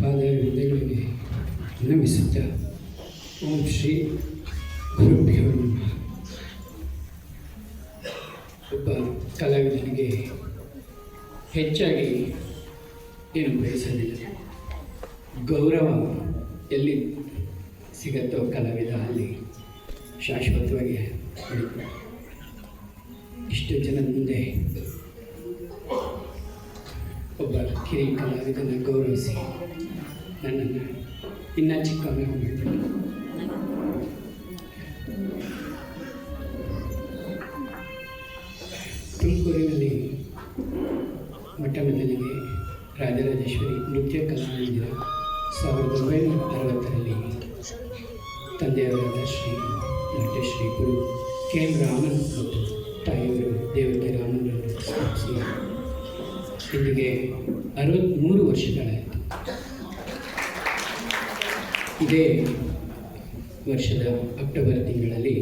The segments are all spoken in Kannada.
ಪಾದಗಳಿಗೆ ನಮಿಸುತ್ತ ಓಂ ಶ್ರೀ ಗುರುಭ್ಯೋ ನಮಃ. ಒಬ್ಬ ಕಲಾವಿದನಿಗೆ ಹೆಚ್ಚಾಗಿ ಏನು ಬಯಸಲಿಲ್ಲ. ಗೌರವ ಎಲ್ಲಿ ಸಿಗತ್ತೋ ಕಲಾವಿದ ಅಲ್ಲಿ ಶಾಶ್ವತವಾಗಿ ಉಳಿತು. ಇಷ್ಟು ಜನದ ಮುಂದೆ ಒಬ್ಬ ಕಿರಿಯ ಕಲಾವಿದನ ಗೌರವಿಸಿ ನನ್ನನ್ನು ಇನ್ನೂ ಚಿಕ್ಕವನಾಗಿ ಮಾಡಿಬಿಟ್ಟು ತುಮಕೂರಿನಲ್ಲಿ ಮೊಟ್ಟ ಮೊದಲಿಗೆ ರಾಜರಾಜೇಶ್ವರಿ ನೃತ್ಯ ಕಲಾಮಂದಿರ 1960ರಲ್ಲಿ ತಂದೆಯವರಾದ ಶ್ರೀ ನಟಶ್ರೀ ಗುರು ಕೆ ಎಂ ರಾಮನ್ ಮತ್ತು ತಾಯಿಯವರು ದೇವತೆ ರಾಮನವರು ಸ್ಥಾಪಿಸಿ ಇಲ್ಲಿಗೆ 63 ವರ್ಷಗಳಾಯಿತು. ಇದೇ ವರ್ಷದ ಅಕ್ಟೋಬರ್ ತಿಂಗಳಲ್ಲಿ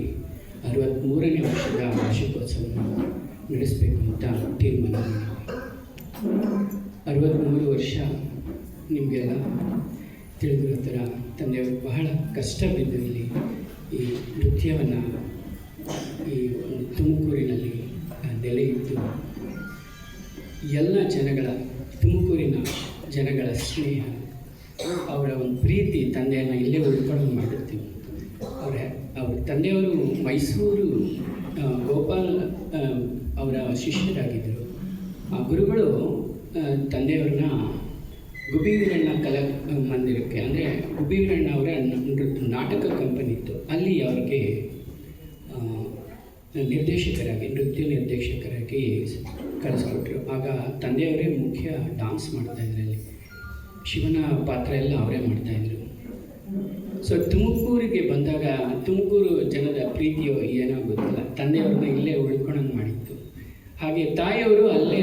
63ನೇ ವರ್ಷದ ವಾರ್ಷಿಕೋತ್ಸವವನ್ನು ನಡೆಸಬೇಕು ಅಂತ ತೀರ್ಮಾನ ಮಾಡಿದೆ. 63 ವರ್ಷ ನಿಮಗೆಲ್ಲ ತಿಳಿದಿರೋ ಥರ ತಂದೆಯವರು ಬಹಳ ಕಷ್ಟ ಬಿದ್ದು ಇಲ್ಲಿ ಈ ನೃತ್ಯವನ್ನು ಈ ಒಂದು ತುಮಕೂರಿನಲ್ಲಿ ನೆಲೆ ಇತ್ತು. ಎಲ್ಲ ಜನಗಳ ತುಮಕೂರಿನ ಜನಗಳ ಸ್ನೇಹ, ಅವರ ಒಂದು ಪ್ರೀತಿ ತಂದೆಯನ್ನು ಇಲ್ಲೇ ಉಳ್ಕೊಳ್ಳೋದು ಮಾಡಿರ್ತೀವಿ. ಅವ್ರ ತಂದೆಯವರು ಮೈಸೂರು ಗೋಪಾಲ್ ಅವರ ಶಿಷ್ಯರಾಗಿದ್ದರು. ಆ ಗುರುಗಳು ತಂದೆಯವ್ರನ್ನ ಗುಬ್ಬಿ ವೀರಣ್ಣ ಕಲಾ ಮಂದಿರಕ್ಕೆ, ಅಂದರೆ ಗುಬ್ಬಿ ವೀರಣ್ಣ ಅವರ ನಾಟಕ ಕಂಪನಿ ಇತ್ತು, ಅಲ್ಲಿ ಅವ್ರಿಗೆ ನಿರ್ದೇಶಕರಾಗಿ ನೃತ್ಯ ನಿರ್ದೇಶಕರಾಗಿ ಕಳಿಸ್ಕೊಟ್ರು. ಆಗ ತಂದೆಯವರೇ ಮುಖ್ಯ ಡಾನ್ಸ್ ಮಾಡ್ತಾಯಿದ್ರು, ಅಲ್ಲಿ ಶಿವನ ಪಾತ್ರ ಎಲ್ಲ ಅವರೇ ಮಾಡ್ತಾಯಿದ್ರು. ಸೊ ತುಮಕೂರಿಗೆ ಬಂದಾಗ ತುಮಕೂರು ಜನದ ಪ್ರೀತಿಯೋ ಏನೋ ಗೊತ್ತಿಲ್ಲ, ತಂದೆಯವ್ರನ್ನ ಇಲ್ಲೇ ಉಳ್ಕೊಳ್ಳೋಂಗೆ ಮಾಡಿತ್ತು. ಹಾಗೆ ತಾಯಿಯವರು ಅಲ್ಲೇ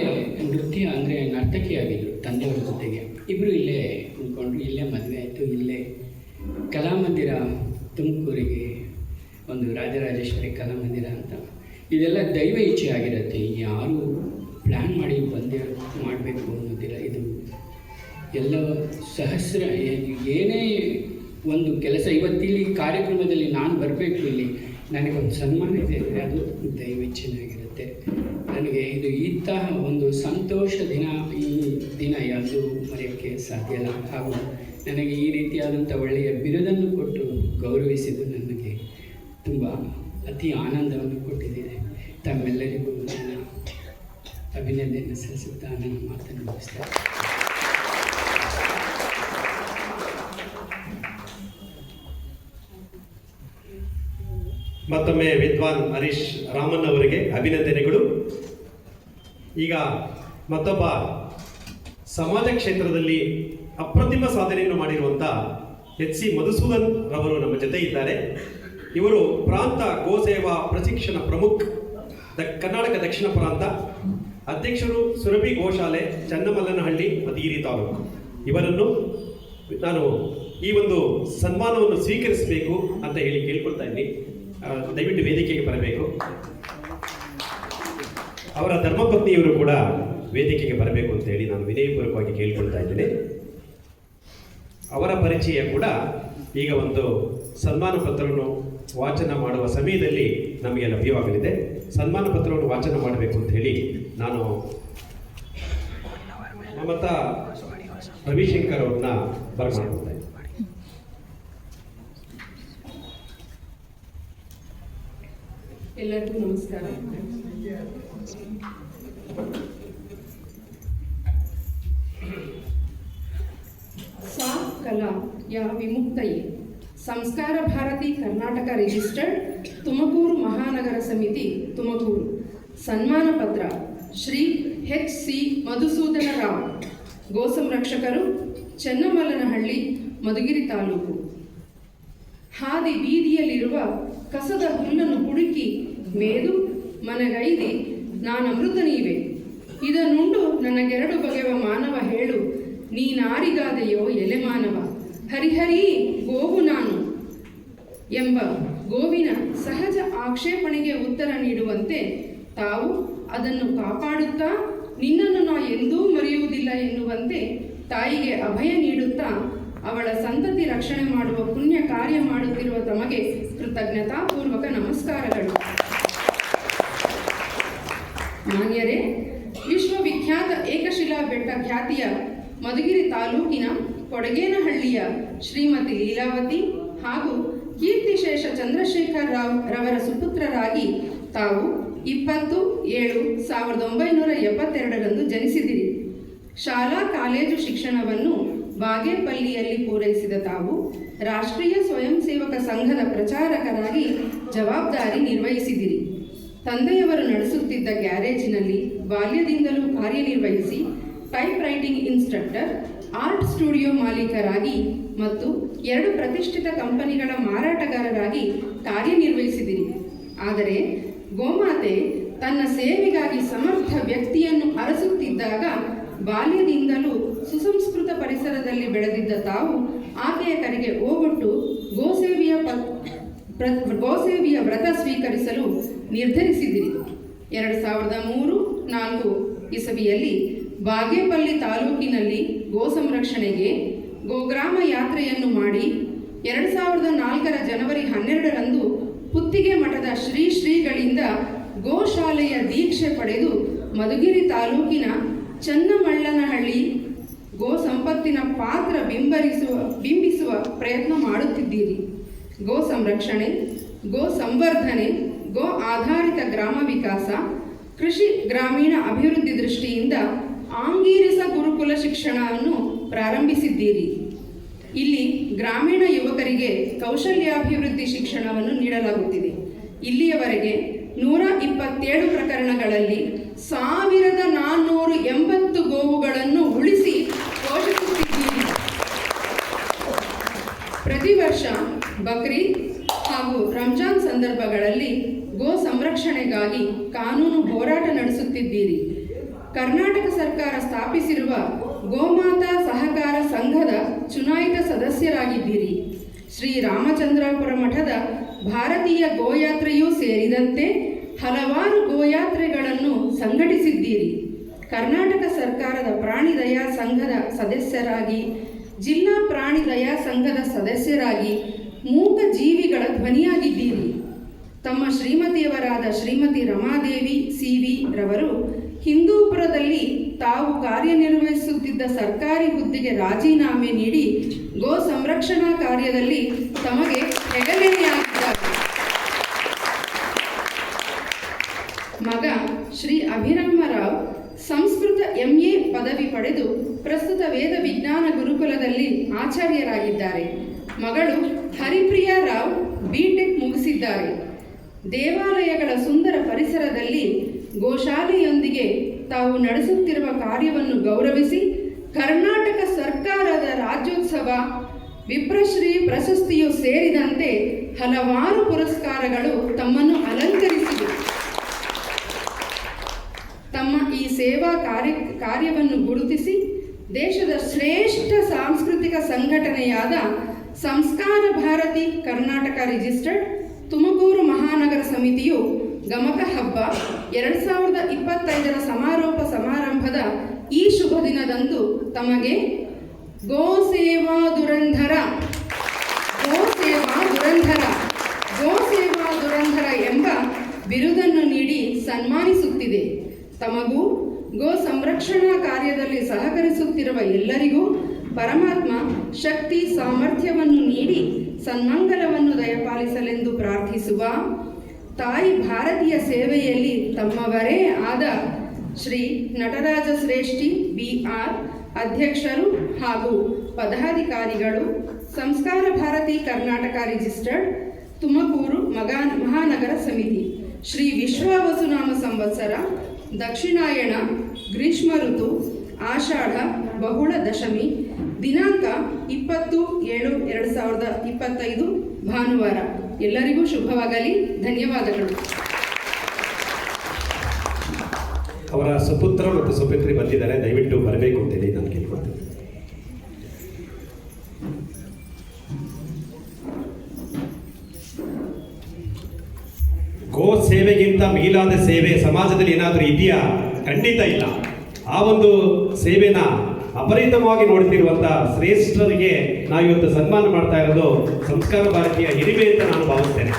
ನೃತ್ಯ ಅಂದರೆ ನರ್ತಕಿಯಾಗಿದ್ದರು ತಂದೆಯವ್ರ ಜೊತೆಗೆ. ಇಬ್ಬರು ಇಲ್ಲೇ ಉಳ್ಕೊಂಡ್ರು, ಇಲ್ಲೇ ಮದುವೆ ಆಯಿತು. ಇಲ್ಲೇ ಕಲಾಮಂದಿರ ತುಮಕೂರಿಗೆ ಒಂದು ರಾಜರಾಜೇಶ್ವರಿ ಕಲಾಮಂದಿರ ಅಂತ. ಇದೆಲ್ಲ ದೈವ ಇಚ್ಛೆ ಆಗಿರುತ್ತೆ, ಯಾರು ಪ್ಲ್ಯಾನ್ ಮಾಡಿ ಬಂದೇ ಮಾಡಬೇಕು ಅನ್ನೋದಿಲ್ಲ. ಇದು ಎಲ್ಲ ಸಹಸ್ರ ಏನೇ ಒಂದು ಕೆಲಸ, ಇವತ್ತಿಲ್ಲಿ ಕಾರ್ಯಕ್ರಮದಲ್ಲಿ ನಾನು ಬರಬೇಕು, ಇಲ್ಲಿ ನನಗೊಂದು ಸನ್ಮಾನ ಇದೆ, ಅದು ದೈವ ಇಚ್ಛೆನಾಗಿರುತ್ತೆ. ನನಗೆ ಇದು ಇಂತಹ ಒಂದು ಸಂತೋಷ ದಿನ, ಈ ದಿನ ಯಾವುದು ಮರೆಯೋಕ್ಕೆ ಸಾಧ್ಯ ಇಲ್ಲ. ಹಾಗೂ ನನಗೆ ಈ ರೀತಿಯಾದಂಥ ಒಳ್ಳೆಯ ಬಿರುದನ್ನು ಕೊಟ್ಟು ಗೌರವಿಸಿದ್ದು ನನಗೆ ತುಂಬ ಅತಿ ಆನಂದವನ್ನು ಕೊಟ್ಟಿದೆ. ತಮ್ಮೆಲ್ಲರಿಗೂ ನನ್ನ ಅಭಿನಂದನೆ ಸಲ್ಲಿಸುತ್ತಾ ನನ್ನ ಮಾತನ್ನು ಮುಗಿಸ್ತಾರೆ. ಮತ್ತೊಮ್ಮೆ ವಿದ್ವಾನ್ ಹರೀಶ್ ರಾಮನ್ ಅವರಿಗೆ ಅಭಿನಂದನೆಗಳು. ಈಗ ಮತ್ತೊಬ್ಬ ಸಮಾಜ ಕ್ಷೇತ್ರದಲ್ಲಿ ಅಪ್ರತಿಮ ಸಾಧನೆಯನ್ನು ಮಾಡಿರುವಂಥ ಎಚ್.ಸಿ. ಮಧುಸೂದನ್ ರವರು ನಮ್ಮ ಜೊತೆ ಇದ್ದಾರೆ. ಇವರು ಪ್ರಾಂತ ಗೋಸೇವಾ ಪ್ರಶಿಕ್ಷಣ ಪ್ರಮುಖ್ ಕರ್ನಾಟಕ ದಕ್ಷಿಣ ಪ್ರಾಂತ ಅಧ್ಯಕ್ಷರು, ಸುರಭಿ ಗೋಶಾಲೆ, ಚನ್ನಮಲ್ಲನಹಳ್ಳಿ, ಮಧುಗಿರಿ ತಾಲೂಕು. ಇವರನ್ನು ನಾನು ಈ ಒಂದು ಸನ್ಮಾನವನ್ನು ಸ್ವೀಕರಿಸಬೇಕು ಅಂತ ಹೇಳಿ ಕೇಳ್ಕೊಳ್ತಾ ಇದ್ದೀನಿ. ದಯವಿಟ್ಟು ವೇದಿಕೆಗೆ ಬರಬೇಕು. ಅವರ ಧರ್ಮಪತ್ನಿಯವರು ಕೂಡ ವೇದಿಕೆಗೆ ಬರಬೇಕು ಅಂತ ಹೇಳಿ ನಾನು ವಿನಯಪೂರ್ವಕವಾಗಿ ಕೇಳ್ಕೊಳ್ತಾ ಇದ್ದೇನೆ. ಅವರ ಪರಿಚಯ ಕೂಡ ಈಗ ಒಂದು ಸನ್ಮಾನ ಪತ್ರವನ್ನು ವಾಚನ ಮಾಡುವ ಸಮಯದಲ್ಲಿ ನಮಗೆ ಲಭ್ಯವಾಗಲಿದೆ. ಸನ್ಮಾನ ಪತ್ರವನ್ನು ವಾಚನ ಮಾಡಬೇಕು ಅಂತ ಹೇಳಿ ನಾನು ಮಮತಾ ರವಿಶಂಕರ್ ಅವ್ರನ್ನ ಬರಮಾಡ್ಕೊಳ್ತಾ ಇದ್ದೀನಿ. ಎಲ್ಲರಿಗೂ ನಮಸ್ಕಾರ. सा कला या विमुक्तये संस्कार भारती कर्नाटक रिजिस्टर्ड तुमकूरु महानगर समिति तुमकूरु सन्मान पत्र श्री एच.सी. मधुसूदन राव गो संरक्षकರು ಚನ್ನಮಲ್ಲನಹಳ್ಳಿ ಮಧುಗಿರಿ ತಾಲೂಕು. ಹಾದಿ ಬೀದಿಯಲ್ಲಿರುವ ಕಸದ ಹುಲ್ಲನ್ನು ಹುಡುಕಿ ಮೇದು ಮನಗೈದಿ ನಾನಮೃತ ನೀವೆ, ಇದನ್ನುಂಡು ನನಗೆರಡು ಬಗೆವ ಮಾನವ ಹೇಳು, ನೀನಾರಿಗಾದೆಯೋ ಎಲೆ ಮಾನವ, ಹರಿಹರಿ ಗೋವು ನಾನು ಎಂಬ ಗೋವಿನ ಸಹಜ ಆಕ್ಷೇಪಣೆಗೆ ಉತ್ತರ ನೀಡುವಂತೆ ತಾವು ಅದನ್ನು ಕಾಪಾಡುತ್ತಾ ನಿನ್ನನ್ನು ನಾ ಎಂದೂ ಮರೆಯುವುದಿಲ್ಲ ಎನ್ನುವಂತೆ ತಾಯಿಗೆ ಅಭಯ ನೀಡುತ್ತಾ ಅವಳ ಸಂತತಿ ರಕ್ಷಣೆ ಮಾಡುವ ಪುಣ್ಯ ಕಾರ್ಯ ಮಾಡುತ್ತಿರುವ ತಮಗೆ ಕೃತಜ್ಞತಾಪೂರ್ವಕ ನಮಸ್ಕಾರಗಳು. ಮಾನ್ಯರೇ, ವಿಶ್ವವಿಖ್ಯಾತ ಏಕಶಿಲಾ ಬೆಟ್ಟ ಖ್ಯಾತಿಯ ಮಧುಗಿರಿ ತಾಲೂಕಿನ ಕೊಡಗೇನಹಳ್ಳಿಯ ಶ್ರೀಮತಿ ಲೀಲಾವತಿ ಹಾಗೂ ಕೀರ್ತಿಶೇಷ ಚಂದ್ರಶೇಖರ್ ರಾವ್ ರವರ ಸುಪುತ್ರರಾಗಿ ತಾವು 20/7/1972 ಜನಿಸಿದಿರಿ. ಶಾಲಾ ಕಾಲೇಜು ಶಿಕ್ಷಣವನ್ನು ಬಾಗೇಪಲ್ಲಿಯಲ್ಲಿ ಪೂರೈಸಿದ ತಾವು ರಾಷ್ಟ್ರೀಯ ಸ್ವಯಂ ಸೇವಕ ಸಂಘದ ಪ್ರಚಾರಕರಾಗಿ ಜವಾಬ್ದಾರಿ ನಿರ್ವಹಿಸಿದಿರಿ. ತಂದೆಯವರು ನಡೆಸುತ್ತಿದ್ದ ಗ್ಯಾರೇಜಿನಲ್ಲಿ ಬಾಲ್ಯದಿಂದಲೂ ಕಾರ್ಯನಿರ್ವಹಿಸಿ type writing instructor, art studio ಮಾಲೀಕರಾಗಿ ಮತ್ತು 2 ಪ್ರತಿಷ್ಠಿತ ಕಂಪನಿಗಳ ಮಾರಾಟಗಾರರಾಗಿ ಕಾರ್ಯನಿರ್ವಹಿಸಿದಿರಿ. ಆದರೆ ಗೋಮಾತೆ ತನ್ನ ಸೇವೆಗಾಗಿ ಸಮರ್ಥ ವ್ಯಕ್ತಿಯನ್ನು ಅರಸುತ್ತಿದ್ದಾಗ ಬಾಲ್ಯದಿಂದಲೂ ಸುಸಂಸ್ಕೃತ ಪರಿಸರದಲ್ಲಿ ಬೆಳೆದಿದ್ದ ತಾವು ಆಕೆಯ ಕರೆಗೆ ಓಗೊಟ್ಟು ಗೋಸೇವೆಯ ವ್ರತ ಸ್ವೀಕರಿಸಲು ನಿರ್ಧರಿಸಿದಿರಿ. 2003-4 ಇಸವಿಯಲ್ಲಿ ಬಾಗೇಪಲ್ಲಿ ತಾಲೂಕಿನಲ್ಲಿ ಗೋ ಸಂರಕ್ಷಣೆಗೆ ಗೋಗ್ರಾಮ ಯಾತ್ರೆಯನ್ನು ಮಾಡಿ 2004 ಜನವರಿ 12ರಂದು ಪುತ್ತಿಗೆ ಮಠದ ಶ್ರೀಗಳಿಂದ ಗೋಶಾಲೆಯ ದೀಕ್ಷೆ ಪಡೆದು ಮಧುಗಿರಿ ತಾಲೂಕಿನ ಚನ್ನಮಳ್ಳನಹಳ್ಳಿ ಗೋ ಸಂಪತ್ತಿನ ಪಾತ್ರ ಬಿಂಬಿಸುವ ಪ್ರಯತ್ನ ಮಾಡುತ್ತಿದ್ದೀರಿ. ಗೋ ಸಂರಕ್ಷಣೆ, ಗೋ ಸಂವರ್ಧನೆ, ಗೋ ಆಧಾರಿತ ಗ್ರಾಮ ವಿಕಾಸ, ಕೃಷಿ ಗ್ರಾಮೀಣ ಅಭಿವೃದ್ಧಿ ದೃಷ್ಟಿಯಿಂದ ಆಂಗೀರಸ ಗುರುಕುಲ ಶಿಕ್ಷಣವನ್ನು ಪ್ರಾರಂಭಿಸಿದ್ದೀರಿ. ಇಲ್ಲಿ ಗ್ರಾಮೀಣ ಯುವಕರಿಗೆ ಕೌಶಲ್ಯಾಭಿವೃದ್ಧಿ ಶಿಕ್ಷಣವನ್ನು ನೀಡಲಾಗುತ್ತಿದೆ. ಇಲ್ಲಿಯವರೆಗೆ 127 ಪ್ರಕರಣಗಳಲ್ಲಿ 1480 ಗೋವುಗಳನ್ನು ಉಳಿಸಿ ಪೋಷಿಸುತ್ತಿದ್ದೀರಿ. ಪ್ರತಿ ವರ್ಷ ಬಕ್ರೀದ್ ಹಾಗೂ ರಂಜಾನ್ ಸಂದರ್ಭಗಳಲ್ಲಿ ಗೋ ಸಂರಕ್ಷಣೆಗಾಗಿ ಕಾನೂನು ಹೋರಾಟ ನಡೆಸುತ್ತಿದ್ದೀರಿ. ಕರ್ನಾಟಕ ಸರ್ಕಾರ ಸ್ಥಾಪಿಸಿರುವ ಗೋಮಾತಾ ಸಹಕಾರ ಸಂಘದ ಚುನಾಯಿತ ಸದಸ್ಯರಾಗಿದ್ದೀರಿ. ಶ್ರೀ ರಾಮಚಂದ್ರಾಪುರ ಮಠದ ಭಾರತೀಯ ಗೋಯಾತ್ರೆಯೂ ಸೇರಿದಂತೆ ಹಲವಾರು ಗೋಯಾತ್ರೆಗಳನ್ನು ಸಂಘಟಿಸಿದ್ದೀರಿ. ಕರ್ನಾಟಕ ಸರ್ಕಾರದ ಪ್ರಾಣಿ ದಯಾ ಸಂಘದ ಸದಸ್ಯರಾಗಿ, ಜಿಲ್ಲಾ ಪ್ರಾಣಿ ದಯಾ ಸಂಘದ ಸದಸ್ಯರಾಗಿ ಮೂಕ ಜೀವಿಗಳ ಧ್ವನಿಯಾಗಿದ್ದೀರಿ. ತಮ್ಮ ಶ್ರೀಮತಿಯವರಾದ ಶ್ರೀಮತಿ ರಮಾದೇವಿ ಸಿ.ವಿ. ರವರು ಹಿಂದೂಪುರದಲ್ಲಿ ತಾವು ಕಾರ್ಯನಿರ್ವಹಿಸುತ್ತಿದ್ದ ಸರ್ಕಾರಿ ಹುದ್ದೆಗೆ ರಾಜೀನಾಮೆ ನೀಡಿ ಗೋ ಸಂರಕ್ಷಣಾ ಕಾರ್ಯದಲ್ಲಿ ತಮಗೆ ಹೆಗಲೆಣೆಯಾಗಿದ್ದಾರೆ. ಮಗ ಶ್ರೀ ಅಭಿರಾಮರಾವ್ ಸಂಸ್ಕೃತ MA ಪದವಿ ಪಡೆದು ಪ್ರಸ್ತುತ ವೇದ ವಿಜ್ಞಾನ ಗುರುಕುಲದಲ್ಲಿ ಆಚಾರ್ಯರಾಗಿದ್ದಾರೆ. ಮಗಳು ಹರಿಪ್ರಿಯಾ ರಾವ್ B.Tech ಮುಗಿಸಿದ್ದಾರೆ. ದೇವಾಲಯಗಳ ಸುಂದರ ಪರಿಸರದಲ್ಲಿ ಗೋಶಾಲೆಯೊಂದಿಗೆ ತಾವು ನಡೆಸುತ್ತಿರುವ ಕಾರ್ಯವನ್ನು ಗೌರವಿಸಿ ಕರ್ನಾಟಕ ಸರ್ಕಾರದ ರಾಜ್ಯೋತ್ಸವ, ವಿಪ್ರಶ್ರೀ ಪ್ರಶಸ್ತಿಯು ಸೇರಿದಂತೆ ಹಲವಾರು ಪುರಸ್ಕಾರಗಳು ತಮ್ಮನ್ನು ಅಲಂಕರಿಸಿವೆ. ತಮ್ಮ ಈ ಸೇವಾ ಕಾರ್ಯವನ್ನು ಗುರುತಿಸಿ ದೇಶದ ಶ್ರೇಷ್ಠ ಸಾಂಸ್ಕೃತಿಕ ಸಂಘಟನೆಯಾದ ಸಂಸ್ಕಾರ ಭಾರತಿ ಕರ್ನಾಟಕ ರಿಜಿಸ್ಟರ್ಡ್ ತುಮಕೂರು ಮಹಾನಗರ ಸಮಿತಿಯು ಗಮಕ ಹಬ್ಬ 2025 ಸಮಾರೋಪ ಸಮಾರಂಭದ ಈ ಶುಭ ದಿನದಂದು ತಮಗೆ ಗೋ ಸೇವಾ ದುರಂಧರ ಎಂಬ ಬಿರುದನ್ನು ನೀಡಿ ಸನ್ಮಾನಿಸುತ್ತಿದೆ. ತಮಗೂ ಗೋ ಸಂರಕ್ಷಣಾ ಕಾರ್ಯದಲ್ಲಿ ಸಹಕರಿಸುತ್ತಿರುವ ಎಲ್ಲರಿಗೂ ಪರಮಾತ್ಮ ಶಕ್ತಿ ಸಾಮರ್ಥ್ಯವನ್ನು ನೀಡಿ ಸನ್ಮಂಗಲವನ್ನು ದಯಪಾಲಿಸಲೆಂದು ಪ್ರಾರ್ಥಿಸುವ ತಾಯಿ ಭಾರತೀಯ ಸೇವೆಯಲ್ಲಿ ತಮ್ಮವರೇ ಆದ ಶ್ರೀ ನಟರಾಜ ಶ್ರೇಷ್ಠಿ B.R. ಅಧ್ಯಕ್ಷರು ಹಾಗೂ ಪದಾಧಿಕಾರಿಗಳು, ಸಂಸ್ಕಾರ ಭಾರತಿ ಕರ್ನಾಟಕ ರಿಜಿಸ್ಟರ್ಡ್ ತುಮಕೂರು ಮಹಾನಗರ ಸಮಿತಿ, ಶ್ರೀ ವಿಶ್ವಾವಸುನಾಮ ಸಂವತ್ಸರ, ದಕ್ಷಿಣಾಯಣ, ಗ್ರೀಷ್ಮ ಋತು, ಆಷಾಢ ಬಹುಳ ದಶಮಿ, ದಿನಾಂಕ 20/7/2025 ಭಾನುವಾರ. ಎಲ್ಲರಿಗೂ ಶುಭವಾಗಲಿ. ಧನ್ಯವಾದಗಳು. ಅವರ ಸುಪುತ್ರ ಮತ್ತು ಸುಪುತ್ರಿ ಬಂದಿದ್ದಾರೆ, ದಯವಿಟ್ಟು ಬರಬೇಕು ಅಂತೇಳಿ ನಾನು ಕೇಳ್ಕೊಳ್ತೇನೆ. ಗೋ ಸೇವೆಗಿಂತ ಮೀಲಾದ ಸೇವೆ ಸಮಾಜದಲ್ಲಿ ಏನಾದರೂ ಇದೆಯಾ? ಖಂಡಿತ ಇಲ್ಲ. ಆ ಒಂದು ಸೇವೆನ ಅಪರಿತವಾಗಿ ನೋಡ್ತಿರುವಂತಹ ಶ್ರೇಷ್ಠರಿಗೆ ನಾವು ಇವತ್ತು ಸನ್ಮಾನ ಮಾಡ್ತಾ ಇರೋದು ಸಂಸ್ಕಾರ ಭಾರತೀಯ ಹಿರಿಮೆ ಅಂತ ನಾನು ಭಾವಿಸ್ತೇನೆ.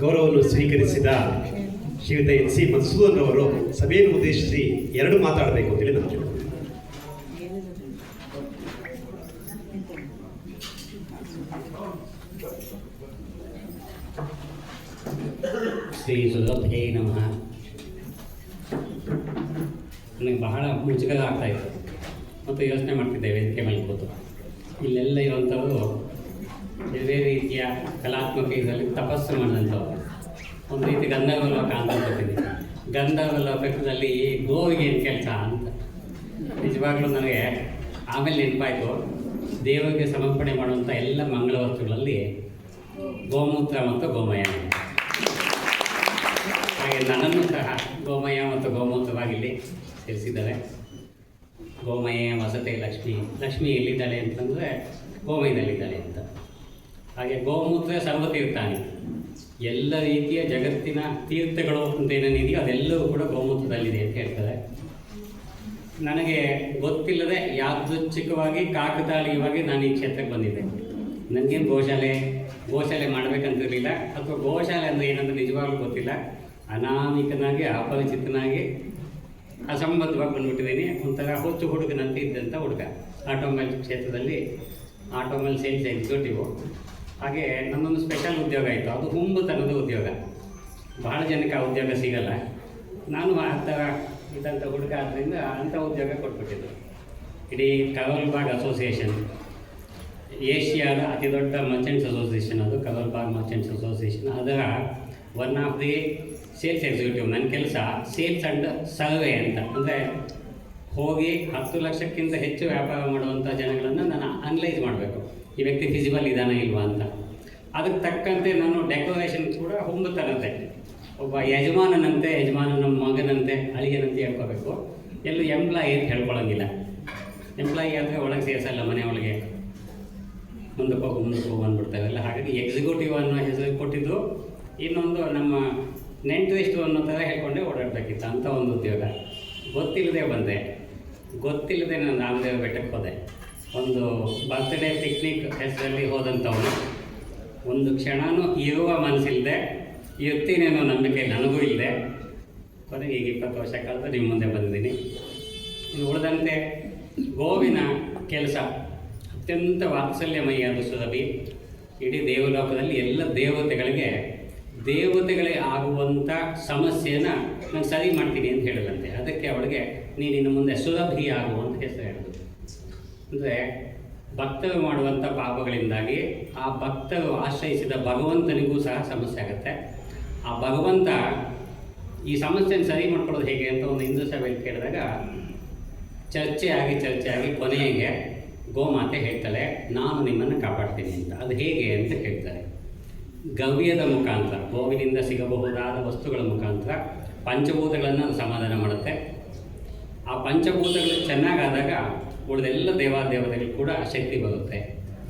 ಗೌರವವನ್ನು ಸ್ವೀಕರಿಸಿದ ಶ್ರೀಯುತ ಎನ್.ಸಿ. ಮಧುಸೂದನ್ ಅವರು ಸಭೆಯನ್ನು ಉದ್ದೇಶಿಸಿ 2 ಮಾತಾಡಬೇಕು ಅಂತೇಳಿ ನಾನು ಕೇಳ್ತೀನಿ. ಶ್ರೀ ಸುಧೋಧೇ ನಮಃ. ನನಗೆ ಬಹಳ ಮುಜುಗರ ಆಗ್ತಾಯಿತ್ತು ಮತ್ತು ಯೋಚನೆ ಮಾಡ್ತಿದ್ದೆ ವೇದಿಕೆ ಮೇಲೆ ಕೂತು. ಇಲ್ಲೆಲ್ಲ ಇರುವಂಥವರು ಬೇರೆ ರೀತಿಯ ಕಲಾತ್ಮಕ ಇದರಲ್ಲಿ ತಪಸ್ಸು ಮಾಡಿದಂಥವ್ರು. ಒಂದು ರೀತಿ ಗಂಧರ್ವ ಲೋಕ ಅಂತ ಬರ್ತೀನಿ. ಗಂಧರ್ವ ಲೋಕದಲ್ಲಿ ಗೋವಿಗೆ ಏನು ಕೆಲಸ ಅಂತ ನಿಜವಾಗ್ಲೂ ನನಗೆ ಆಮೇಲೆ ನೆನಪಾಯಿತು. ದೇವರಿಗೆ ಸಮರ್ಪಣೆ ಮಾಡುವಂಥ ಎಲ್ಲ ಮಂಗಳ ವಸ್ತುಗಳಲ್ಲಿ ಗೋಮೂತ್ರ ಮತ್ತು ಗೋಮಯ, ಹಾಗೆ ನನ್ನನ್ನು ಸಹ ಗೋಮಯ ಮತ್ತು ಗೋಮೂತ್ರವಾಗಿಲ್ಲಿ ಸೇರಿಸಿದ್ದಾರೆ. ಗೋಮಯ ವಸತೆ ಲಕ್ಷ್ಮಿ, ಲಕ್ಷ್ಮಿ ಎಲ್ಲಿದ್ದಾಳೆ ಅಂತಂದರೆ ಗೋಮಯದಲ್ಲಿದ್ದಾಳೆ ಅಂತ. ಹಾಗೆ ಗೋಮೂತ್ರ ಸರ್ವತೀರ್ಥಾನಿ, ಎಲ್ಲ ರೀತಿಯ ಜಗತ್ತಿನ ತೀರ್ಥಗಳು ಅಂತ ಏನೇನಿದೆಯೋ ಅದೆಲ್ಲವೂ ಕೂಡ ಗೋಮೂತ್ರದಲ್ಲಿದೆ ಅಂತ ಹೇಳ್ತಾರೆ. ನನಗೆ ಗೊತ್ತಿಲ್ಲದೆ ಯಾದೃಚ್ಛಿಕವಾಗಿ ಕಾಕತಾಳೀಯವಾಗಿ ನಾನು ಈ ಕ್ಷೇತ್ರಕ್ಕೆ ಬಂದಿದ್ದೆ. ನನಗೇನು ಗೋಶಾಲೆ ಮಾಡಬೇಕಂತಿರಲಿಲ್ಲ, ಅಥವಾ ಗೋಶಾಲೆ ಅಂದರೆ ಏನಂತ ನಿಜವಾಗ್ಲೂ ಗೊತ್ತಿಲ್ಲ. ಅನಾಮಿಕನಾಗಿ ಅಪರಿಚಿತನಾಗಿ ಅಸಂಬದ್ಧವಾಗಿ ಬಂದುಬಿಟ್ಟಿದ್ದೀನಿ. ಒಂಥರ ಹುಚ್ಚು ಹುಡುಗನಂತೆ ಇದ್ದಂಥ ಹುಡುಗ. ಆಟೋಮೊಬೈಲ್ ಕ್ಷೇತ್ರದಲ್ಲಿ ಆಟೋಮೊಬೈಲ್ ಸೇಲ್ಸ್ ಎಕ್ಸಿಕ್ಯೂಟಿವು. ಹಾಗೆ ನನ್ನೊಂದು ಸ್ಪೆಷಲ್ ಉದ್ಯೋಗ ಆಯಿತು, ಅದು ಹುಂಬುತನದ ಉದ್ಯೋಗ. ಬಹಳ ಜನಕ್ಕೆ ಆ ಉದ್ಯೋಗ ಸಿಗಲ್ಲ. ನಾನು ಆ ಥರ ಇದ್ದಂಥ ಹುಡುಗ ಆದ್ದರಿಂದ ಅಂಥ ಉದ್ಯೋಗ ಕೊಟ್ಬಿಟ್ಟಿದ್ದು. ಇಡೀ ಕವಲ್ಬಾಗ್ ಅಸೋಸಿಯೇಷನ್, ಏಷ್ಯಾದ ಅತಿ ದೊಡ್ಡ ಮರ್ಚೆಂಟ್ಸ್ ಅಸೋಸಿಯೇಷನ್ ಅದು, ಕವಲ್ಬಾಗ್ ಮರ್ಚೆಂಟ್ಸ್ ಅಸೋಸಿಯೇಷನ್. ಅದರ one of the sales executive. ನನ್ನ ಕೆಲಸ ಸೇಲ್ಸ್ ಆ್ಯಂಡ್ ಸರ್ವೆ ಅಂತ, ಅಂದರೆ ಹೋಗಿ 10 ಲಕ್ಷಕ್ಕಿಂತ ಹೆಚ್ಚು ವ್ಯಾಪಾರ ಮಾಡುವಂಥ ಜನಗಳನ್ನು ನಾನು ಅನಲೈಸ್ ಮಾಡಬೇಕು, ಈ ವ್ಯಕ್ತಿ ಫಿಸಿಬಲ್ ಇದಾನ ಇಲ್ವಾ ಅಂತ. ಅದಕ್ಕೆ ತಕ್ಕಂತೆ ನಾನು ಡೆಕೋರೇಷನ್ ಕೂಡ ಹುಂಬುತ್ತನಂತೆ, ಒಬ್ಬ ಯಜಮಾನನ ಮಗನಂತೆ ಅಳಿಯನಂತೆ ಹೇಳ್ಕೋಬೇಕು. ಎಲ್ಲೂ ಎಂಪ್ಲಾಯಿ ಅಂತ ಹೇಳ್ಕೊಳ್ಳೋಂಗಿಲ್ಲ. ಎಂಪ್ಲಾಯಿ ಆದರೆ ಒಳಗೆ ಸೇರಿಸಲ್ಲ, ಮನೆ ಒಳಗೆ ಮುಂದಕ್ಕೆ ಹೋಗಿ ಅಂದ್ಬಿಡ್ತಾರಲ್ಲ. ಹಾಗಾಗಿ ಎಕ್ಸಿಕ್ಯೂಟಿವ್ ಅನ್ನೋ ಹೆಸರು ಕೊಟ್ಟಿದ್ದು. ಇನ್ನೊಂದು ನಮ್ಮ ನೆಂಟರಿಷ್ಟು ಅನ್ನೋ ಥರ ಹೇಳ್ಕೊಂಡೆ ಓಡಾಡಬೇಕಿತ್ತು, ಅಂಥ ಒಂದು ಉದ್ಯೋಗ. ಗೊತ್ತಿಲ್ಲದೆ ನಾನು ರಾಮದೇವ ಬೆಟ್ಟಕ್ಕೆ ಹೋದೆ. ಒಂದು ಬರ್ತ್ಡೇ ಪಿಕ್ನಿಕ್ ಹೆಸರಲ್ಲಿ ಹೋದಂಥವನು, ಒಂದು ಕ್ಷಣನೂ ಇರುವ ಮನಸ್ಸಿಲ್ಲದೆ, ಇರ್ತೀನೇನೋ ನಂಬಿಕೆ ನನಗೂ ಇಲ್ಲದೆ, ಕೊನೆಗೆ ಈಗ 20 ವರ್ಷ ಕಳೆದು ನಿಮ್ಮ ಮುಂದೆ ಬಂದಿದ್ದೀನಿ. ಇನ್ನು ಉಳಿದಂತೆ ಗೋವಿನ ಕೆಲಸ ಅತ್ಯಂತ ವಾತ್ಸಲ್ಯಮಯ್ಯಾದ ಸುರಭಿ. ಇಡೀ ದೇವಲೋಕದಲ್ಲಿ ಎಲ್ಲ ದೇವತೆಗಳೇ ಆಗುವಂಥ ಸಮಸ್ಯೆನ ನಾನು ಸರಿ ಮಾಡ್ತೀನಿ ಅಂತ ಹೇಳಿದಂತೆ. ಅದಕ್ಕೆ ಅವಳಿಗೆ ನೀನಿನ್ನು ಮುಂದೆ ಸುರಭಿ ಆಗುವಂಥ ಹೆಸರು ಹೇಳಿದ್ರು. ಅಂದರೆ ಭಕ್ತರು ಮಾಡುವಂಥ ಪಾಪಗಳಿಂದಾಗಿ ಆ ಭಕ್ತರು ಆಶ್ರಯಿಸಿದ ಭಗವಂತನಿಗೂ ಸಹ ಸಮಸ್ಯೆ ಆಗುತ್ತೆ. ಆ ಭಗವಂತ ಈ ಸಮಸ್ಯೆಯನ್ನು ಸರಿ ಮಾಡ್ಕೊಳ್ಳೋದು ಹೇಗೆ ಅಂತ ಒಂದು ಹಿಂದೂ ಸಭೆಯಲ್ಲಿ ಕೇಳಿದಾಗ ಚರ್ಚೆ ಆಗಿ ಕೊನೆಗೆ ಗೋಮಾತೆ ಹೇಳ್ತಾಳೆ, ನಾನು ನಿಮ್ಮನ್ನು ಕಾಪಾಡ್ತೀನಿ ಅಂತ. ಅದು ಹೇಗೆ ಅಂತ ಹೇಳ್ತಾರೆ. ಗವ್ಯದ ಮುಖಾಂತರ, ಗೋವಿನಿಂದ ಸಿಗಬಹುದಾದ ವಸ್ತುಗಳ ಮುಖಾಂತರ ಪಂಚಭೂತಗಳನ್ನು ಅದು ಸಮಾಧಾನ ಮಾಡುತ್ತೆ. ಆ ಪಂಚಭೂತಗಳು ಚೆನ್ನಾಗಾದಾಗ ಉಳಿದೆಲ್ಲ ದೇವಾದೇವತೆಗಳು ಕೂಡ ಶಕ್ತಿ ಬರುತ್ತೆ.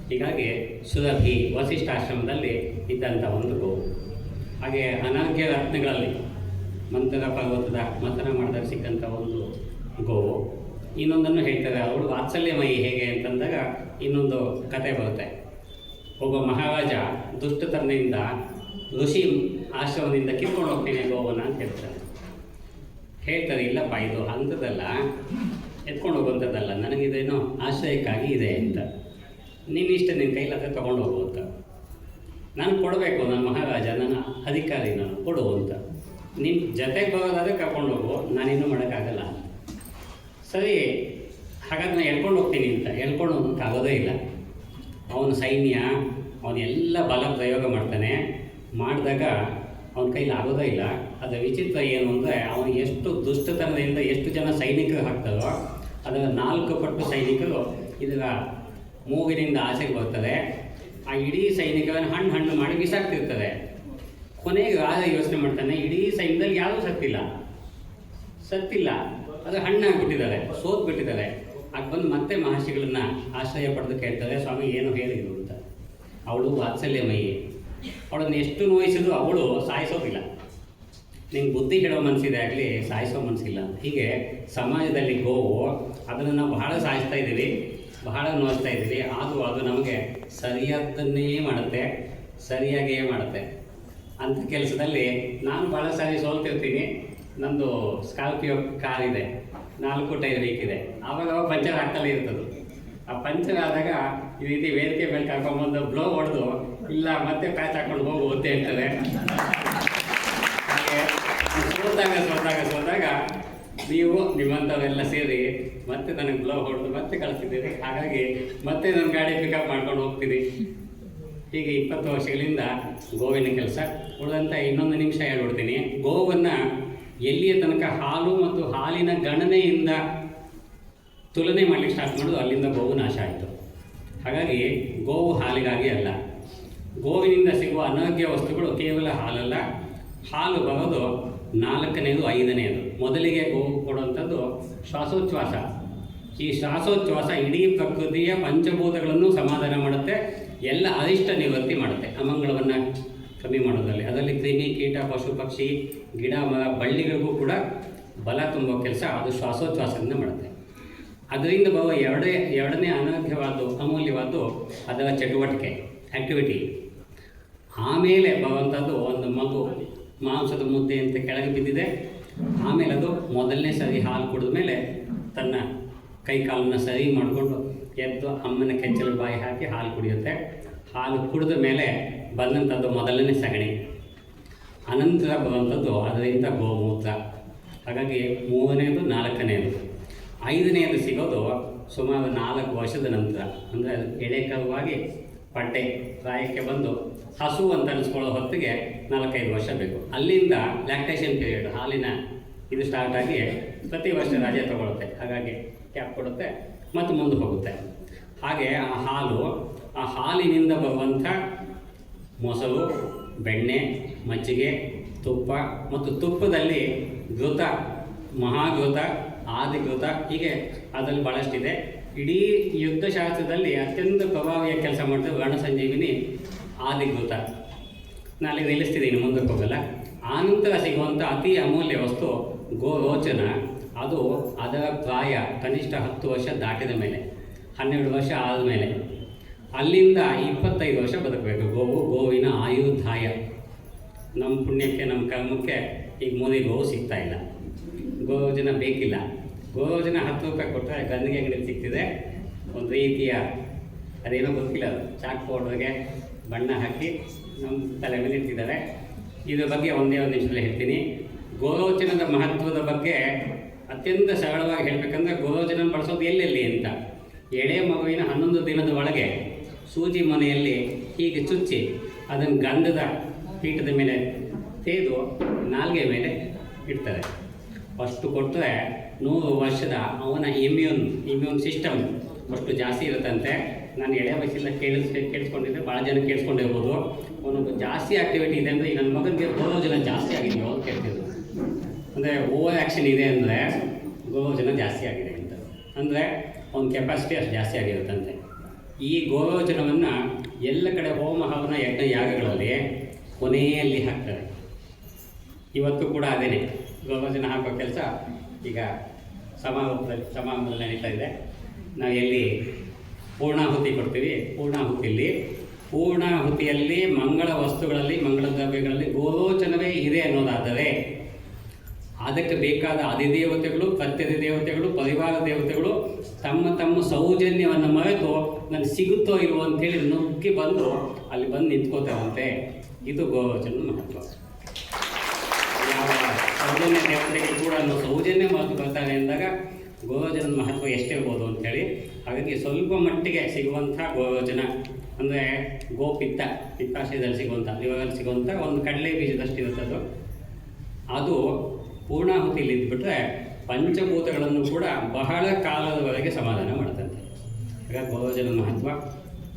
ಹೀಗಾಗಿ ಸುರಭಿ ವಸಿಷ್ಠಾಶ್ರಮದಲ್ಲಿ ಇದ್ದಂಥ ಒಂದು ಗೋವು. ಹಾಗೆ ಅನರ್ಘ್ಯ ರತ್ನಗಳಲ್ಲಿ ಮಂಥರ ಪರ್ವತದ ಮಥನ ಮಾಡಿದಾಗ ಸಿಕ್ಕಂಥ ಒಂದು ಗೋವು. ಇನ್ನೊಂದನ್ನು ಹೇಳ್ತಾರೆ, ಅವಳು ವಾತ್ಸಲ್ಯಮಯಿ ಹೇಗೆ ಅಂತಂದಾಗ ಇನ್ನೊಂದು ಕತೆ ಬರುತ್ತೆ. ಒಬ್ಬ ಮಹಾರಾಜ ದುಷ್ಟತನದಿಂದ ಋಷಿ ಆಶ್ರಮದಿಂದ ಕಿತ್ಕೊಂಡು ಹೋಗ್ತೀನಿ ಗೋವನ ಅಂತ ಹೇಳ್ತಾರೆ. ಇಲ್ಲಪ್ಪ, ಇದು ಅಂಥದ್ದಲ್ಲ, ಎತ್ಕೊಂಡು ಹೋಗುವಂಥದ್ದಲ್ಲ, ನನಗಿದೇನೋ ಆಶ್ರಯಕ್ಕಾಗಿ ಇದೆ ಅಂತ. ನಿನ್ನ ಇಷ್ಟ, ನಿನ್ನ ಕೈಲಾದ್ರೆ ತೊಗೊಂಡು ಹೋಗು ಅಂತ. ನಾನು ಕೊಡಬೇಕು, ನನ್ನ ಮಹಾರಾಜ, ನನ್ನ ಅಧಿಕಾರಿ, ನಾನು ಕೊಡು ಅಂತ. ನಿನ್ನ ಜೊತೆಗೆ ಬರೋದಾದರೆ ಕರ್ಕೊಂಡು ಹೋಗು, ನಾನೇನು ಮಾಡೋಕ್ಕಾಗಲ್ಲ. ಸರಿ, ಹಾಗಾದ್ರೆ ನಾನು ಎಳ್ಕೊಂಡು ಹೋಗ್ತೀನಿ ಅಂತ. ಎಳ್ಕೊಂಡು ಹೋಗೋಕ್ಕಾಗೋದೇ ಇಲ್ಲ. ಅವನ ಸೈನ್ಯ, ಅವನೆಲ್ಲ ಬಲ ಪ್ರಯೋಗ ಮಾಡ್ತಾನೆ. ಮಾಡಿದಾಗ ಅವನ ಕೈಲಿ ಆಗೋದೇ ಇಲ್ಲ. ಅದರ ವಿಚಿತ್ರ ಏನು ಅಂದರೆ, ಅವನು ಎಷ್ಟು ದುಷ್ಟತನದಿಂದ ಎಷ್ಟು ಜನ ಸೈನಿಕರು ಹಾಕ್ತಾರೋ ಅದರ 4 ಪಟ್ಟು ಸೈನಿಕರು ಇದರ ಮೂಗಿನಿಂದ ಆಸೆಗೆ ಬರ್ತಾರೆ. ಆ ಇಡೀ ಸೈನಿಕರನ್ನು ಹಣ್ಣು ಮಾಡಿ ಬಿಸಾಕ್ತಿರ್ತಾರೆ. ಕೊನೆಗೆ ರಾಜ ಯೋಚನೆ ಮಾಡ್ತಾನೆ, ಇಡೀ ಸೈನ್ಯದಲ್ಲಿ ಯಾರೂ ಸತ್ತಿಲ್ಲ, ಅದು ಹಣ್ಣಾಗ್ಬಿಟ್ಟಿದ್ದಾರೆ, ಸೋತ್ಬಿಟ್ಟಿದ್ದಾರೆ. ಆಗ ಬಂದು ಮತ್ತೆ ಮಹರ್ಷಿಗಳನ್ನ ಆಶ್ರಯ ಪಡೆದು ಕೇಳ್ತಾರೆ, ಸ್ವಾಮಿ ಏನು ಹೇಳಿದ್ರು ಅಂತ. ಅವಳು ವಾತ್ಸಲ್ಯಮಯಿ, ಅವಳನ್ನು ಎಷ್ಟು ನೋಯಿಸಿದ್ರು ಅವಳು ಸಾಯಿಸೋದಿಲ್ಲ. ನಿಂಗೆ ಬುದ್ಧಿ ಹೇಳೋ ಮನಸ್ಸಿದೆ ಆಗಲಿ, ಸಾಯಿಸೋ ಮನಸ್ಸಿಲ್ಲ. ಹೀಗೆ ಸಮಾಜದಲ್ಲಿ ಗೋವು, ಅದನ್ನು ನಾವು ಬಹಳ ಸಾಯಿಸ್ತಾ ಇದ್ದೀವಿ, ಬಹಳ ನೋಯಿಸ್ತಾ ಇದ್ದೀವಿ. ಆದರೂ ಅದು ನಮಗೆ ಸರಿಯಾದ್ದನ್ನೇ ಮಾಡುತ್ತೆ, ಸರಿಯಾಗಿಯೇ ಮಾಡುತ್ತೆ. ಅಂಥ ಕೆಲಸದಲ್ಲಿ ನಾನು ಭಾಳ ಸಾರಿ ಸೋಲ್ತಿರ್ತೀನಿ. ನಂದು ಸ್ಕಾರ್ಪಿಯೋ ಕಾರ್ ಇದೆ, 4 ಟೈರ್ ಬೇಕಿದೆ. ಆವಾಗ ಪಂಚರ್ ಆಗ್ತಲೇ ಇರ್ತದೆ. ಆ ಪಂಚರ್ ಆದಾಗ ಈ ರೀತಿ ವೇದಿಕೆ ಮೇಲೆ ಕರ್ಕೊಂಡ್ಬಂದು ಬ್ಲೋ ಹೊಡೆದು, ಇಲ್ಲ ಮತ್ತೆ ಪ್ಯಾಚ್ ಹಾಕೊಂಡು ಹೋಗು ಅಂತ ಹೇಳ್ತಾರೆ. ಹಾಗೆ ಸೋತಾಗ ನೀವು ನಿಮ್ಮಂಥವೆಲ್ಲ ಸೇರಿ ಮತ್ತೆ ನನಗೆ ಬ್ಲೋ ಹೊಡೆದು ಮತ್ತೆ ಕಳಿಸಿದ್ದೀರಿ. ಹಾಗಾಗಿ ಮತ್ತೆ ನನ್ನ ಗಾಡಿ ಪಿಕಪ್ ಮಾಡ್ಕೊಂಡು ಹೋಗ್ತೀನಿ. ಹೀಗೆ 20 ವರ್ಷಗಳಿಂದ ಗೋವಿನ ಕೆಲಸ. ಉಳಿದಂಥ ಇನ್ನೊಂದು ನಿಮಿಷ ಹೇಳ್ಬಿಡ್ತೀನಿ. ಗೋವನ್ನು ಎಲ್ಲಿಯ ತನಕ ಹಾಲು ಮತ್ತು ಹಾಲಿನ ಗಣನೆಯಿಂದ ತುಲನೆ ಮಾಡಲಿಕ್ಕೆ ಸ್ಟಾರ್ಟ್ ಮಾಡೋದು, ಅಲ್ಲಿಂದ ಗೋವು ನಾಶ ಆಯಿತು. ಹಾಗಾಗಿ ಗೋವು ಹಾಲಿಗಾಗಿ ಅಲ್ಲ. ಗೋವಿನಿಂದ ಸಿಗುವ ಅನರ್ಘ್ಯ ವಸ್ತುಗಳು ಕೇವಲ ಹಾಲಲ್ಲ. ಹಾಲು ಬರೋದು 4ನೇದು 5ನೇದು. ಮೊದಲಿಗೆ ಗೋವು ಕೊಡುವಂಥದ್ದು ಶ್ವಾಸೋಚ್ಛ್ವಾಸ. ಈ ಶ್ವಾಸೋಚ್ಛ್ವಾಸ ಇಡೀ ಪ್ರಕೃತಿಯ ಪಂಚಭೂತಗಳನ್ನು ಸಮಾಧಾನ ಮಾಡುತ್ತೆ, ಎಲ್ಲ ಅರಿಷ್ಟ ನಿವೃತ್ತಿ ಮಾಡುತ್ತೆ, ಅಮಂಗಳವನ್ನು ಕಮ್ಮಿ ಮಾಡೋದ್ರಲ್ಲಿ. ಅದರಲ್ಲಿ ಕ್ರಿಮಿ, ಕೀಟ, ಪಶು, ಪಕ್ಷಿ, ಗಿಡ, ಮರ, ಬಳ್ಳಿಗಳಿಗೂ ಕೂಡ ಬಲ ತುಂಬೋ ಕೆಲಸ ಅದು ಶ್ವಾಸೋಚ್ಛ್ವಾಸದಿಂದ ಮಾಡುತ್ತೆ. ಅದರಿಂದ ಬರುವ ಎರಡನೇ ಅನರ್ಘ್ಯವಾದ್ದು, ಅಮೂಲ್ಯವಾದ್ದು ಅದರ ಚಟುವಟಿಕೆ, ಆ್ಯಕ್ಟಿವಿಟಿ. ಆಮೇಲೆ ಬರುವಂಥದ್ದು ಒಂದು ಮಗು ಮಾಂಸದ ಮುದ್ದೆ ಅಂತ ಕೆಳಗೆ ಬಿದ್ದಿದೆ. ಆಮೇಲೆ ಅದು ಮೊದಲನೇ ಸರಿ ಹಾಲು ಕುಡಿದ ಮೇಲೆ ತನ್ನ ಕೈ ಕಾಲನ್ನು ಸರಿ ಮಾಡಿಕೊಂಡು ಎದ್ದು ಅಮ್ಮನ ಕೆಚ್ಚಲು ಬಾಯಿ ಹಾಕಿ ಹಾಲು ಕುಡಿಯುತ್ತೆ. ಹಾಲು ಕುಡಿದ ಮೇಲೆ ಬಂದಂಥದ್ದು ಮೊದಲನೇ ಸಗಣಿ. ಅನಂತರ ಬರುವಂಥದ್ದು ಅದರಿಂದ ಗೋಮೂತ್ರ. ಹಾಗಾಗಿ 3ನೇದು 4ನೇದು. 5ನೇದು ಸಿಗೋದು ಸುಮಾರು 4 ವರ್ಷದ ನಂತರ. ಅಂದರೆ ಅದು ಎಳೆಕರವಾಗಿ ಪಡ್ಡೆ ಪ್ರಾಯಕ್ಕೆ ಬಂದು ಹಸು ಅಂತ ಅನಿಸ್ಕೊಳ್ಳೋ ಹೊತ್ತಿಗೆ 4-5 ವರ್ಷ ಬೇಕು. ಅಲ್ಲಿಂದ ಲ್ಯಾಕ್ಟೇಷನ್ ಪೀರಿಯಡ್, ಹಾಲಿನ ಇದು ಸ್ಟಾರ್ಟ್ ಆಗಿ ಪ್ರತಿ ವರ್ಷ ರಜೆ ತಗೊಳುತ್ತೆ. ಹಾಗಾಗಿ ಕ್ಯಾಪ್ ಕೊಡುತ್ತೆ ಮತ್ತು ಮುಂದೆ ಹೋಗುತ್ತೆ. ಹಾಗೆ ಆ ಹಾಲಿನಿಂದ ಬರುವಂಥ ಮೊಸರು, ಬೆಣ್ಣೆ, ಮಜ್ಜಿಗೆ, ತುಪ್ಪ ಮತ್ತು ತುಪ್ಪದಲ್ಲಿ ಘೃತ, ಮಹಾಘೃತ, ಆದಿಘೃತ, ಹೀಗೆ ಅದರಲ್ಲಿ ಭಾಳಷ್ಟಿದೆ. ಇಡೀ ಯುದ್ಧಶಾಸ್ತ್ರದಲ್ಲಿ ಅತ್ಯಂತ ಪ್ರಭಾವಿಯ ಕೆಲಸ ಮಾಡಿದ್ರೆ ವರ್ಣಸಂಜೀವಿನಿ ಆದಿಘೃತ. ನಾನು ನಿಲ್ಲಿಸ್ತಿದ್ದೀನಿ, ಮುಂದಕ್ಕೆ ಹೋಗಲ್ಲ. ಆನಂತರ ಸಿಗುವಂಥ ಅತಿ ಅಮೂಲ್ಯ ವಸ್ತು ಗೋರೋಚನ. ಅದು ಅದರ ಪ್ರಾಯ ಕನಿಷ್ಠ 10 ವರ್ಷ ದಾಟಿದ ಮೇಲೆ, 12 ವರ್ಷ ಆದಮೇಲೆ, ಅಲ್ಲಿಂದ 25 ವರ್ಷ ಬದುಕಬೇಕು ಗೋವಿನ ಆಯುರ್ದಾಯ. ನಮ್ಮ ಪುಣ್ಯಕ್ಕೆ, ನಮ್ಮ ಕರ್ಮಕ್ಕೆ ಈಗ ಮೋದಿ ಗೋವು ಸಿಗ್ತಾ ಇಲ್ಲ. ಗೋರೋಚನ ಬೇಕಿಲ್ಲ. ಗೋರೋಚನ 10 ರೂಪಾಯಿ ಕೊಟ್ಟರೆ ಗಂದಿಗೆ ಅಂಗಡಿಯಲ್ಲಿ ಸಿಗ್ತಿದೆ. ಒಂದು ರೀತಿಯ ಅದೇನೋ ಗೊತ್ತಿಲ್ಲ, ಅದು ಚಾಕ್ ಪೌಡರ್ಗೆ ಬಣ್ಣ ಹಾಕಿ ನಮ್ಮ ತಲೆ ಮೇಲೆ ಇಟ್ಟಿದ್ದಾರೆ. ಇದ್ರ ಬಗ್ಗೆ ಒಂದೇ ಒಂದು ನಿಮಿಷದಲ್ಲಿ ಹೇಳ್ತೀನಿ. ಗೋರೋಚನದ ಮಹತ್ವದ ಬಗ್ಗೆ ಅತ್ಯಂತ ಸರಳವಾಗಿ ಹೇಳಬೇಕಂದ್ರೆ, ಗೋರೋಚನ ಬಳಸೋದು ಎಲ್ಲೆಲ್ಲಿ ಅಂತ. ಎಳೆ ಮಗುವಿನ 11 ದಿನದ ಒಳಗೆ ಸೂಜಿ ಮನೆಯಲ್ಲಿ ಹೀಗೆ ಚುಚ್ಚಿ ಅದನ್ನು ಗಂಧದ ಪೀಠದ ಮೇಲೆ ತೇದು ನಾಲ್ಗೆ ಮೇಲೆ ಇಡ್ತಾರೆ. ಅಷ್ಟು ಕೊಟ್ಟರೆ 100 ವರ್ಷದ ಅವನ ಇಮ್ಯೂನ್ ಸಿಸ್ಟಮ್ ಅಷ್ಟು ಜಾಸ್ತಿ ಇರುತ್ತಂತೆ. ನಾನು ಎಳೆ ವಯಸ್ಸಿಂದ ಕೇಳಿಸ್ಕೊಂಡಿದ್ದೆ, ಭಾಳ ಜನ ಕೇಳಿಸ್ಕೊಂಡಿರ್ಬೋದು. ಅವನೊಂದು ಜಾಸ್ತಿ ಆ್ಯಕ್ಟಿವಿಟಿ ಇದೆ ಅಂದರೆ, ನನ್ನ ಮಗನಿಗೆ ಗೋರೋಚನ ಜಾಸ್ತಿ ಆಗಿದೆಯೋ ಅಂತ ಕೇಳ್ತಿದ್ರು. ಅಂದರೆ ಓವರ್ ಆ್ಯಕ್ಷನ್ ಇದೆ ಅಂದರೆ ಗೋರೋಚನ ಜಾಸ್ತಿ ಆಗಿದೆ ಅಂತ. ಅಂದರೆ ಅವನ ಕೆಪಾಸಿಟಿ ಅಷ್ಟು ಜಾಸ್ತಿ ಆಗಿರುತ್ತಂತೆ. ಈ ಗೋರೋಚನವನ್ನು ಎಲ್ಲ ಕಡೆ ಹೋಮ ಹವನ ಯಜ್ಞ ಯಾಗಗಳಲ್ಲಿ ಕೊನೆಯಲ್ಲಿ ಹಾಕ್ತಾರೆ. ಇವತ್ತು ಕೂಡ ಅದೇನೆ ಗೋರೋಚನ ಹಾಕೋ ಕೆಲಸ ಈಗ ಸಮಾರಂಭದಲ್ಲಿ ನಡೀತಾ ಇದೆ. ನಾವು ಎಲ್ಲಿ ಪೂರ್ಣಾಹುತಿ ಕೊಡ್ತೀವಿ, ಪೂರ್ಣಾಹುತಿಯಲ್ಲಿ ಮಂಗಳ ವಸ್ತುಗಳಲ್ಲಿ, ಮಂಗಳ ದ್ರವ್ಯಗಳಲ್ಲಿ ಗೋರೋಚನವೇ ಇದೆ ಅನ್ನೋದಾದರೆ ಅದಕ್ಕೆ ಬೇಕಾದ ಅಧಿದೇವತೆಗಳು, ಪ್ರತ್ಯಧಿದೇವತೆಗಳು, ಪರಿವಾರ ದೇವತೆಗಳು ತಮ್ಮ ಸೌಜನ್ಯವನ್ನು ಮರೆತು ನನಗೆ ಸಿಗುತ್ತೋ ಇಲ್ವೋ ಅಂತೇಳಿ ನುಗ್ಗಿ ಬಂದು ಅಲ್ಲಿ ಬಂದು ನಿಂತ್ಕೋತಾರಂತೆ. ಇದು ಗೋರೋಚನದ ಮಹತ್ವ. ಯಾವ ಸೌಜನ್ಯ ದೇವತೆಗೆ ಕೂಡ ಸೌಜನ್ಯ ಮಹತ್ವ ಬರ್ತಾರೆ ಅಂದಾಗ ಗೋರೋಚನದ ಮಹತ್ವ ಎಷ್ಟಿರ್ಬೋದು ಅಂತೇಳಿ. ಹಾಗಾಗಿ ಸ್ವಲ್ಪ ಮಟ್ಟಿಗೆ ಸಿಗುವಂಥ ಗೋರೋಚನ ಅಂದರೆ ಪಿತ್ತಾಶಯದಲ್ಲಿ ಸಿಗುವಂಥ, ಲಿವರಲ್ಲಿ ಸಿಗುವಂಥ ಒಂದು ಕಡಲೆ ಬೀಜದಷ್ಟು ಇರುತ್ತದು. ಅದು ಪೂರ್ಣಾಹುತಿಯಲ್ಲಿ ಇದ್ಬಿಟ್ರೆ ಪಂಚಭೂತಗಳನ್ನು ಕೂಡ ಬಹಳ ಕಾಲದವರೆಗೆ ಸಮಾಧಾನ ಮಾಡ್ತಂತೆ. ಹಾಗಾಗಿ ಗೋರೋಚನದ ಮಹತ್ವ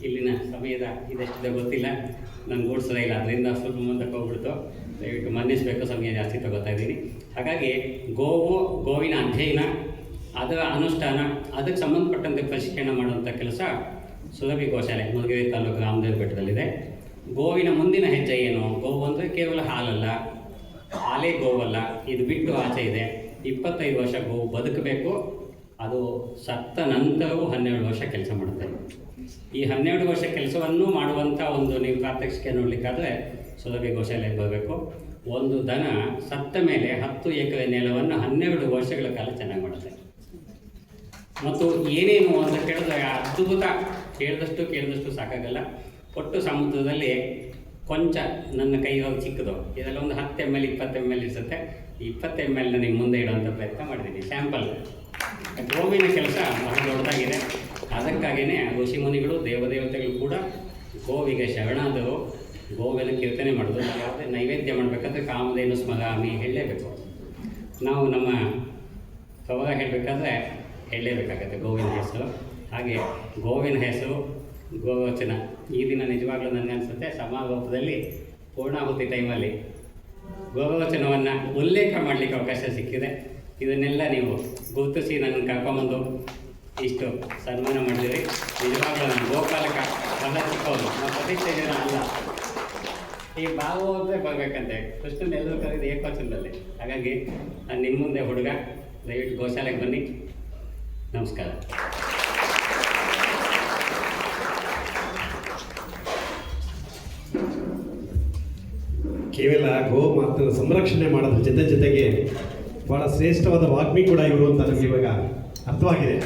ಇಲ್ಲಿನ ಸಮಯದ ಇದೆಷ್ಟಿದೆ ಗೊತ್ತಿಲ್ಲ, ನಾನು ಗೂಡಿಸೋದೇ ಇಲ್ಲ, ಅದರಿಂದ ಸ್ವಲ್ಪ ಮುಂದಕ್ಕೆ ಹೋಗ್ಬಿಡ್ತು. ದಯವಿಟ್ಟು ಮನ್ನಿಸಬೇಕು, ಸಮಯ ಜಾಸ್ತಿ ತಗೋತಾ ಇದ್ದೀನಿ. ಹಾಗಾಗಿ ಗೋವಿನ ಅಧ್ಯಯನ, ಅದರ ಅನುಷ್ಠಾನ, ಅದಕ್ಕೆ ಸಂಬಂಧಪಟ್ಟಂತೆ ಪ್ರಶಿಕ್ಷಣ ಮಾಡುವಂಥ ಕೆಲಸ ಸುರಭಿ ಗೋಶಾಲೆ ಮುದುಗೇರಿ ತಾಲೂಕು ರಾಮದೇವ ಬೆಟ್ಟದಲ್ಲಿದೆ. ಗೋವಿನ ಮುಂದಿನ ಹೆಜ್ಜೆ ಏನು? ಗೋವು ಅಂದರೆ ಕೇವಲ ಹಾಲೇ ಗೋವಲ್ಲ, ಇದು ಬಿಟ್ಟು ಆಚೆ ಇದೆ. 25 ವರ್ಷ ಗೋವು ಬದುಕಬೇಕು. ಅದು ಸತ್ತ ನಂತರವೂ 12 ವರ್ಷ ಕೆಲಸ ಮಾಡುತ್ತೆ. ಈ 12 ವರ್ಷ ಕೆಲಸವನ್ನು ಮಾಡುವಂಥ ಒಂದು ನೀವು ಪ್ರಾತ್ಯಕ್ಷಿಕೆ ನೋಡಲಿಕ್ಕಾದರೆ ಸುರಭಿ ಗೋಶಾಲೆಗೆ ಬರಬೇಕು. ಒಂದು ದನ ಸತ್ತ ಮೇಲೆ 10 ಎಕರೆ ನೆಲವನ್ನು 12 ವರ್ಷಗಳ ಕಾಲ ಚೆನ್ನಾಗಿ ಮಾಡುತ್ತೆ. ಮತ್ತು ಏನೇನು ಅಂತ ಕೇಳಿದ್ರೆ ಅದ್ಭುತ, ಕೇಳಿದಷ್ಟು ಸಾಕಾಗಲ್ಲ. ಒಟ್ಟು ಸಮುದ್ರದಲ್ಲಿ ಕೊಂಚ ನನ್ನ ಕೈ ಹೋಗಿ ಚಿಕ್ಕದು, ಇದೆಲ್ಲ ಒಂದು 10 ml 20 ml ಇರುತ್ತೆ. 20 ml ನಿಮ್ಮ ಮುಂದೆ ಇಡುವಂಥ ಪ್ರಯತ್ನ ಮಾಡಿದ್ದೀನಿ. ಸ್ಯಾಂಪಲ್. ಗೋವಿನ ಕೆಲಸ ಬಹಳ ದೊಡ್ಡದಾಗಿದೆ. ಅದಕ್ಕಾಗಿಯೇ ಋಷಿ ಮುನಿಗಳು, ದೇವದೇವತೆಗಳು ಕೂಡ ಗೋವಿಗೆ ಶರಣಾದರು. ಗೋವಿನ ಕೀರ್ತನೆ ಮಾಡೋದು. ಯಾವುದೇ ನೈವೇದ್ಯ ಮಾಡಬೇಕಾದ್ರೆ ಕಾಮಧೇನು ಸ್ಮರಾಮಿ ಹೇಳಲೇಬೇಕು. ನಾವು ನಮ್ಮ ಕವಗ ಹೇಳಬೇಕಾದ್ರೆ ಹೇಳಲೇಬೇಕಾಗತ್ತೆ ಗೋವಿನ ಹೆಸರು. ಹಾಗೆ ಗೋವಿನ ಹೆಸರು ಗೋರೋಚನ. ಈ ದಿನ ನಿಜವಾಗ್ಲೂ ನನಗನ್ಸುತ್ತೆ ಸಮಾರೋಪದಲ್ಲಿ ಪೂರ್ಣಾಹುತಿ ಟೈಮಲ್ಲಿ ಗೋರೋಚನವನ್ನು ಉಲ್ಲೇಖ ಮಾಡಲಿಕ್ಕೆ ಅವಕಾಶ ಸಿಕ್ಕಿದೆ. ಇದನ್ನೆಲ್ಲ ನೀವು ಗುರುತಿಸಿ ನನ್ನನ್ನು ಕರ್ಕೊಂಬಂದು ಇಷ್ಟು ಸನ್ಮಾನ ಮಾಡಿದಿರಿ. ನಿಜವಾಗ್ಲೂ ನಾನು ಗೋಪಾಲಕ ಬಹಳ ಚಿಕ್ಕವರು, ನಾವು ಪ್ರತಿಷ್ಠೆ ಜನ ಅಲ್ಲ. ಈ ಭಾವೋದ್ರೆ ಬರಬೇಕಂತೆ ಕೃಷ್ಣನ ಎಲ್ಲರೂ ಕರೆದು ಏಕವಚನದಲ್ಲಿ. ಹಾಗಾಗಿ ನಾನು ನಿಮ್ಮ ಮುಂದೆ ಹುಡುಗ, ದಯವಿಟ್ಟು ಗೋಶಾಲೆಗೆ ಬನ್ನಿ. ನಮಸ್ಕಾರ. ಕೇವಲ ಗೋ ಮಾತನ್ನು ಸಂರಕ್ಷಣೆ ಮಾಡೋದ್ರ ಜೊತೆಗೆ ಬಹಳ ಶ್ರೇಷ್ಠವಾದ ವಾಗ್ಮಿ ಕೂಡ ಇವರು ಅಂತ ನಮಗೆ ಇವಾಗ ಅರ್ಥವಾಗಿದೆ.